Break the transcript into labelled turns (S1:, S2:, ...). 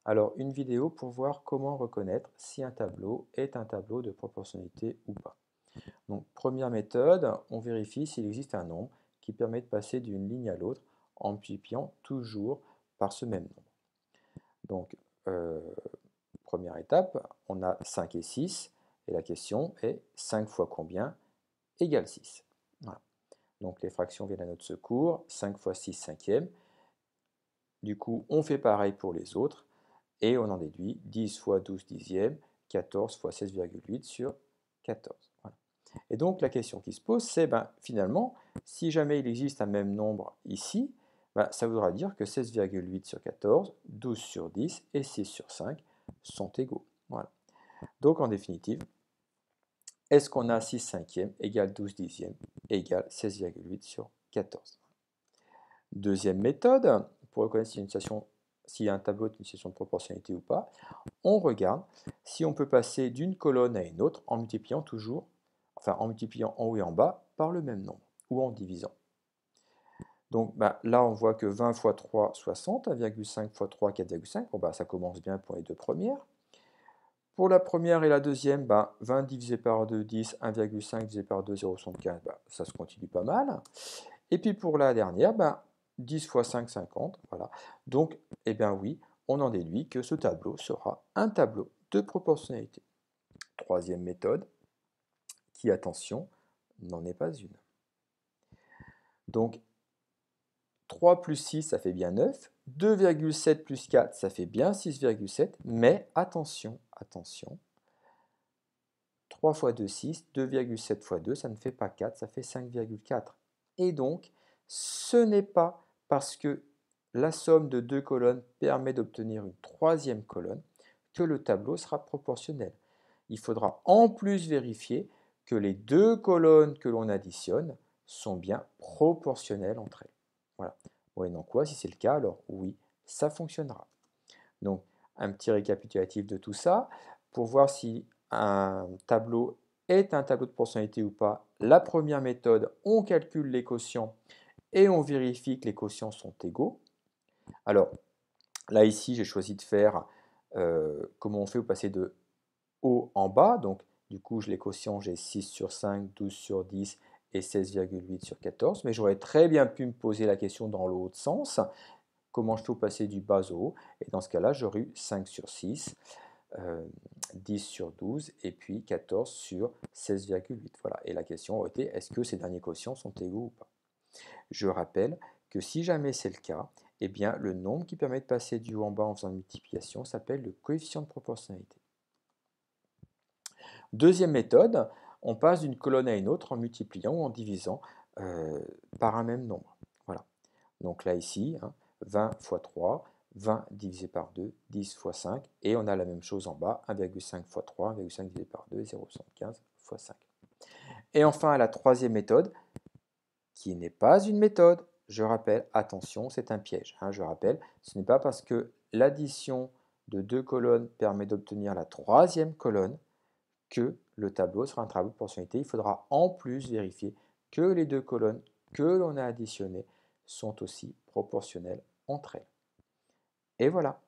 S1: Alors, une vidéo pour voir comment reconnaître si un tableau est un tableau de proportionnalité ou pas. Donc, première méthode, on vérifie s'il existe un nombre qui permet de passer d'une ligne à l'autre en multipliant toujours par ce même nombre. Donc, première étape, on a 5 et 6, et la question est 5 fois combien égale 6. Voilà. Donc, les fractions viennent à notre secours, 5 fois 6 cinquième. Du coup, on fait pareil pour les autres. Et on en déduit 10 fois 12 dixièmes, 14 fois 16,8 sur 14. Voilà. Et donc la question qui se pose, c'est finalement, si jamais il existe un même nombre ici, ça voudra dire que 16,8 sur 14, 12 sur 10 et 6 sur 5 sont égaux. Voilà. Donc en définitive, est-ce qu'on a 6 cinquièmes égale 12 dixièmes égale 16,8 sur 14. Deuxième méthode, pour reconnaître si un tableau est une situation de proportionnalité ou pas, on regarde si on peut passer d'une colonne à une autre en multipliant en multipliant en haut et en bas par le même nombre, ou en divisant. Donc là, on voit que 20 fois 3, 60, 1,5 fois 3, 4,5. Bon, ça commence bien pour les deux premières. Pour la première et la deuxième, 20 divisé par 2, 10, 1,5 divisé par 2, 0,75, ça se continue pas mal. Et puis pour la dernière, 10 fois 5, 50. Voilà. Donc, eh bien oui, on en déduit que ce tableau sera un tableau de proportionnalité. Troisième méthode, qui, attention, n'en est pas une. Donc, 3 plus 6, ça fait bien 9. 2,7 plus 4, ça fait bien 6,7. Mais attention, attention. 3 fois 2, 6. 2,7 fois 2, ça ne fait pas 4, ça fait 5,4. Et donc, ce n'est pas parce que la somme de deux colonnes permet d'obtenir une troisième colonne que le tableau sera proportionnel. Il faudra en plus vérifier que les deux colonnes que l'on additionne sont bien proportionnelles entre elles. Voilà. Moyennant quoi, si c'est le cas, alors oui, ça fonctionnera. Donc, un petit récapitulatif de tout ça. Pour voir si un tableau est un tableau de proportionnalité ou pas, la première méthode, on calcule les quotients et on vérifie que les quotients sont égaux. Alors, là ici, j'ai choisi de faire comment on fait pour passer de haut en bas. Donc, du coup, les quotients, j'ai 6 sur 5, 12 sur 10 et 16,8 sur 14. Mais j'aurais très bien pu me poser la question dans l'autre sens. Comment je fais pour passer du bas au haut? Et dans ce cas-là, j'aurais eu 5 sur 6, 10 sur 12 et puis 14 sur 16,8. Voilà. Et la question aurait été, est-ce que ces derniers quotients sont égaux ou pas? Je rappelle que si jamais c'est le cas, eh bien, le nombre qui permet de passer du haut en bas en faisant une multiplication s'appelle le coefficient de proportionnalité. Deuxième méthode, on passe d'une colonne à une autre en multipliant ou en divisant par un même nombre. Voilà. Donc là ici, 20 fois 3, 20 divisé par 2, 10 fois 5, et on a la même chose en bas, 1,5 fois 3, 1,5 divisé par 2, 0,75 fois 5. Et enfin, la troisième méthode, qui n'est pas une méthode, je rappelle, attention, c'est un piège. Je rappelle, ce n'est pas parce que l'addition de deux colonnes permet d'obtenir la troisième colonne que le tableau sera un tableau de proportionnalité. Il faudra en plus vérifier que les deux colonnes que l'on a additionnées sont aussi proportionnelles entre elles. Et voilà.